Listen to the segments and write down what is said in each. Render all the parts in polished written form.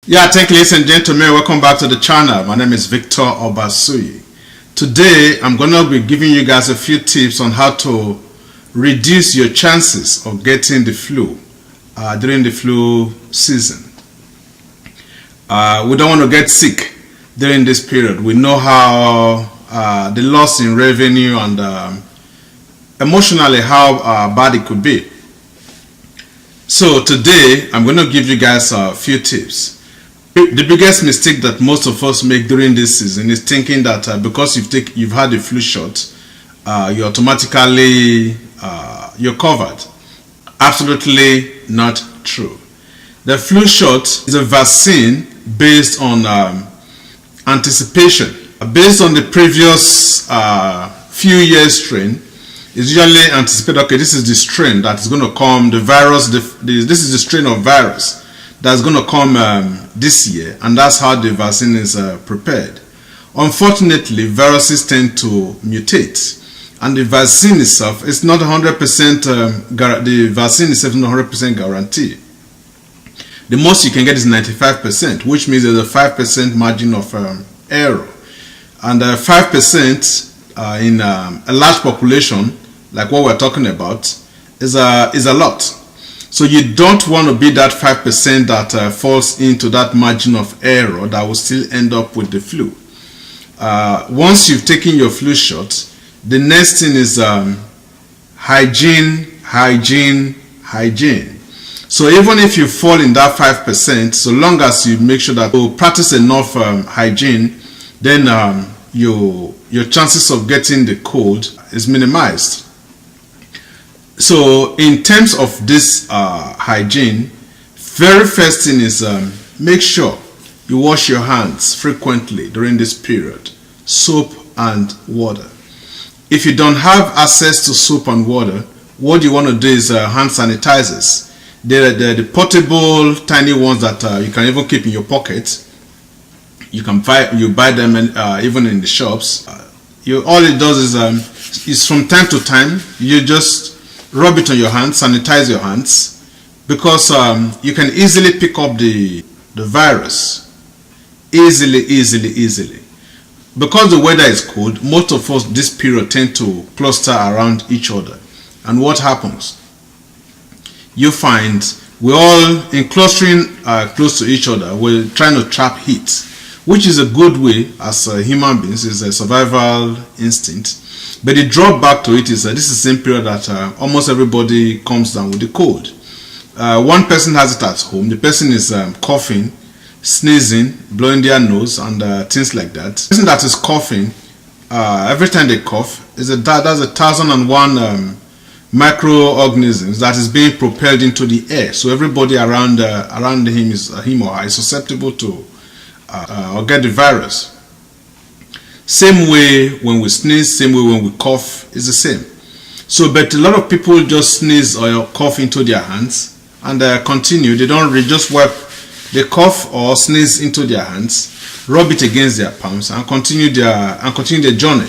Yeah, thank you, ladies and gentlemen. Welcome back to the channel. My name is Victor Obasuyi. Today, I'm going to be giving you guys a few tips on how to reduce your chances of getting the flu during the flu season. We don't want to get sick during this period. We know how the loss in revenue and emotionally how bad it could be. So today, I'm going to give you guys a few tips. The biggest mistake that most of us make during this season is thinking that because you've had a flu shot, you're automatically you're covered. Absolutely not true. The flu shot is a vaccine based on anticipation. Based on the previous few years strain, it's usually anticipated, okay, this is the strain that is going to come, the virus, this is the strain of virus that's going to come this year, and that's how the vaccine is prepared. Unfortunately, viruses tend to mutate, and the vaccine itself is not 100%. The vaccine itself is not 100% guarantee. The most you can get is 95%, which means there's a 5% margin of error, and 5% in a large population like what we're talking about is a lot. So you don't want to be that 5% that falls into that margin of error that will still end up with the flu. Once you've taken your flu shot, the next thing is hygiene. So even if you fall in that 5%, so long as you make sure that you practice enough hygiene, then your chances of getting the cold is minimized. So in terms of this hygiene, very first thing is make sure you wash your hands frequently during this period. Soap and water. If you don't have access to soap and water, what you want to do is hand sanitizers. They're the portable tiny ones that you can even keep in your pocket. You buy them even in the shops. All it does is from time to time you just rub it on your hands, sanitize your hands, because you can easily pick up the virus easily. Because the weather is cold, most of us this period tend to cluster around each other, and what happens? You find we're all in clustering close to each other. We're trying to trap heat, which is a good way as human beings. It's a survival instinct. But the drawback to it is that this is the same period that almost everybody comes down with the cold. One person has it at home. The person is coughing, sneezing, blowing their nose, and things like that. The person that is coughing, every time they cough, that's 1,001 microorganisms that is being propelled into the air. So everybody around him or her is susceptible to or get the virus. Same way when we sneeze, same way when we cough, is the same. So, but a lot of people just sneeze or cough into their hands and continue. They just wipe, they cough or sneeze into their hands, rub it against their palms, and continue their journey.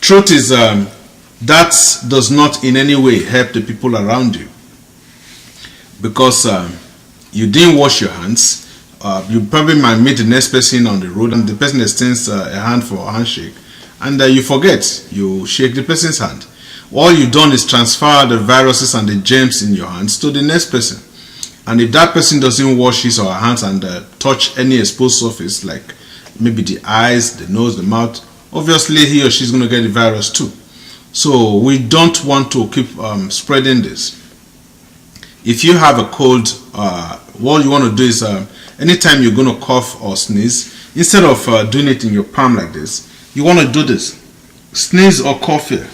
Truth is, that does not in any way help the people around you, because you didn't wash your hands. You probably might meet the next person on the road and the person extends a hand for a handshake, and you forget, you shake the person's hand. All you've done is transfer the viruses and the germs in your hands to the next person. And if that person doesn't wash his or her hands and touch any exposed surface, like maybe the eyes, the nose, the mouth, obviously he or she's going to get the virus too. So we don't want to keep spreading this. If you have a cold, what you want to do is anytime you're going to cough or sneeze, instead of doing it in your palm like this, you want to do this. Sneeze or cough here.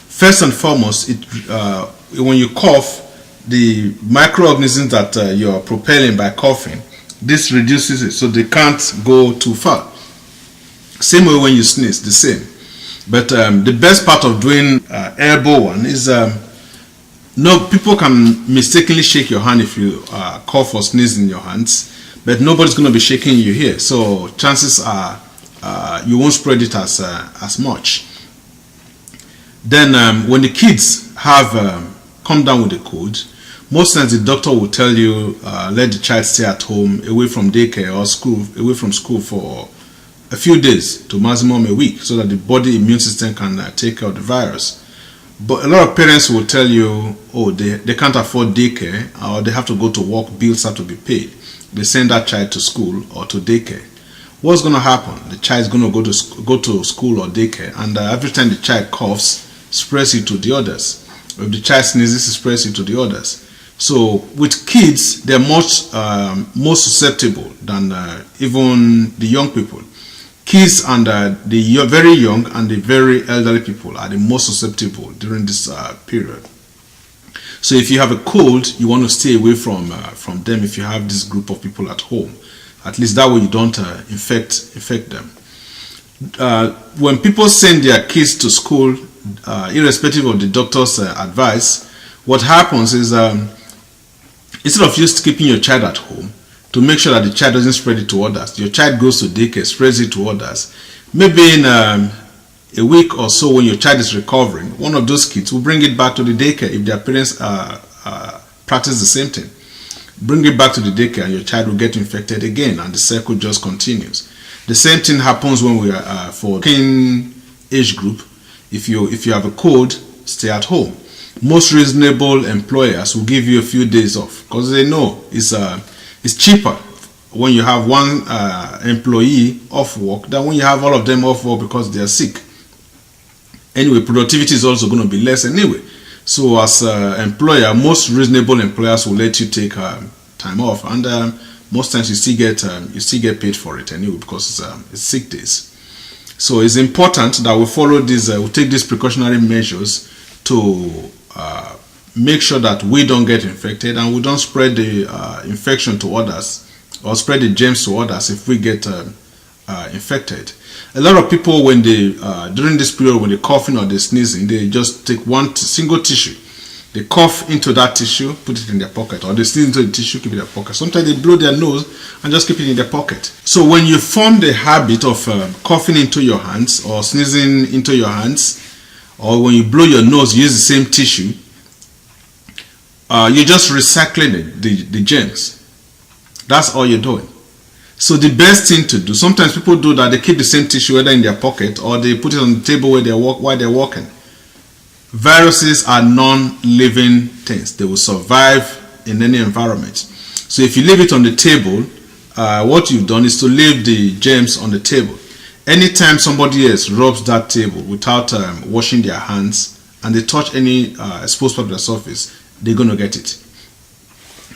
First and foremost, when you cough, the microorganisms that you're propelling by coughing, this reduces it so they can't go too far. Same way when you sneeze, the same. But the best part of doing airborne is no, people can mistakenly shake your hand if you cough or sneeze in your hands, but nobody's going to be shaking you here, so chances are you won't spread it as much. Then when the kids have come down with the cold, Most times the doctor will tell you let the child stay at home, away from daycare or school, away from school for a few days to maximum a week, so that the body immune system can take care of the virus. But a lot of parents will tell you, oh, they can't afford daycare, or they have to go to work, bills have to be paid. They send that child to school or to daycare. What's going to happen? The child is going to go to school or daycare, and every time the child coughs, spreads it to the others. If the child sneezes, it spreads it to the others. So with kids, they're much more susceptible than even the young people. Kids and the very young and the very elderly people are the most susceptible during this period. So if you have a cold, you want to stay away from them if you have this group of people at home. At least that way you don't infect them. When people send their kids to school, irrespective of the doctor's advice, what happens is instead of just keeping your child at home to make sure that the child doesn't spread it to others, your child goes to daycare, spreads it to others. Maybe in a week or so, when your child is recovering, one of those kids will bring it back to the daycare if their parents practice the same thing. Bring it back to the daycare and your child will get infected again, and the circle just continues. The same thing happens when we are for working age group. If you have a cold, stay at home. Most reasonable employers will give you a few days off because they know it's cheaper when you have one employee off work than when you have all of them off work because they are sick. Anyway, productivity is also going to be less anyway. So as an employer, most reasonable employers will let you take time off, and most times you still get paid for it anyway because it's sick days. So it's important that we follow these, we take these precautionary measures to make sure that we don't get infected and we don't spread the infection to others or spread the germs to others if we get infected. A lot of people, when they during this period, when they're coughing or they're sneezing, they just take one single tissue. They cough into that tissue, put it in their pocket, or they sneeze into the tissue, keep it in their pocket. Sometimes they blow their nose and just keep it in their pocket. So when you form the habit of coughing into your hands or sneezing into your hands, or when you blow your nose, you use the same tissue, you're just recycling the germs. That's all you're doing. So the best thing to do, sometimes people do that, they keep the same tissue either in their pocket or they put it on the table while they're walking. Viruses are non-living things. They will survive in any environment. So if you leave it on the table, what you've done is to leave the germs on the table. Anytime somebody else rubs that table without washing their hands and they touch any exposed part of the surface, they're going to get it.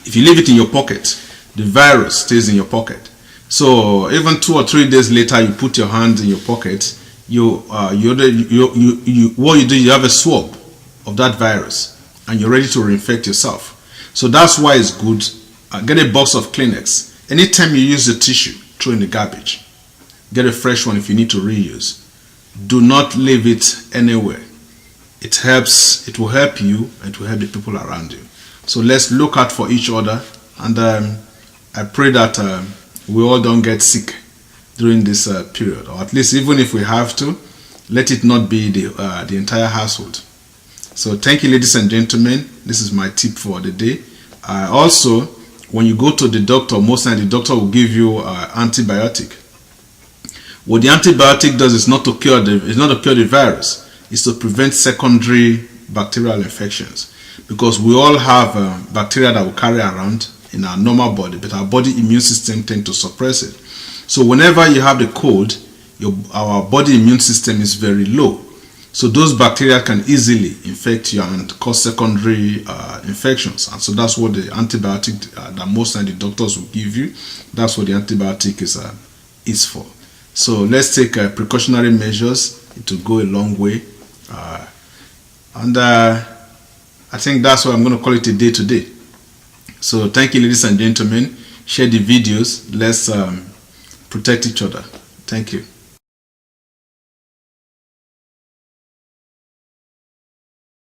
If you leave it in your pocket, the virus stays in your pocket. So even 2 or 3 days later, you put your hand in your pocket, what you do, you have a swab of that virus and you're ready to reinfect yourself. So that's why it's good. Get a box of Kleenex. Anytime you use the tissue, throw in the garbage. Get a fresh one if you need to reuse. Do not leave it anywhere. It will help you, and it will help the people around you. So let's look out for each other, and I pray that we all don't get sick during this period, or at least even if we have to, let it not be the entire household. So thank you, ladies and gentlemen. This is my tip for the day. Also, when you go to the doctor, most times the doctor will give you antibiotic. What the antibiotic does is not to cure the virus. It's to prevent secondary bacterial infections, because we all have bacteria that we carry around in our normal body, but our body immune system tends to suppress it. So whenever you have the cold, our body immune system is very low. So those bacteria can easily infect you and cause secondary infections. And so that's what the antibiotic that most of the doctors will give you, that's what the antibiotic is for. So let's take precautionary measures. It will go a long way. I think that's why I'm going to call it a day today. So thank you, ladies and gentlemen. Share the videos. Let's protect each other. Thank you.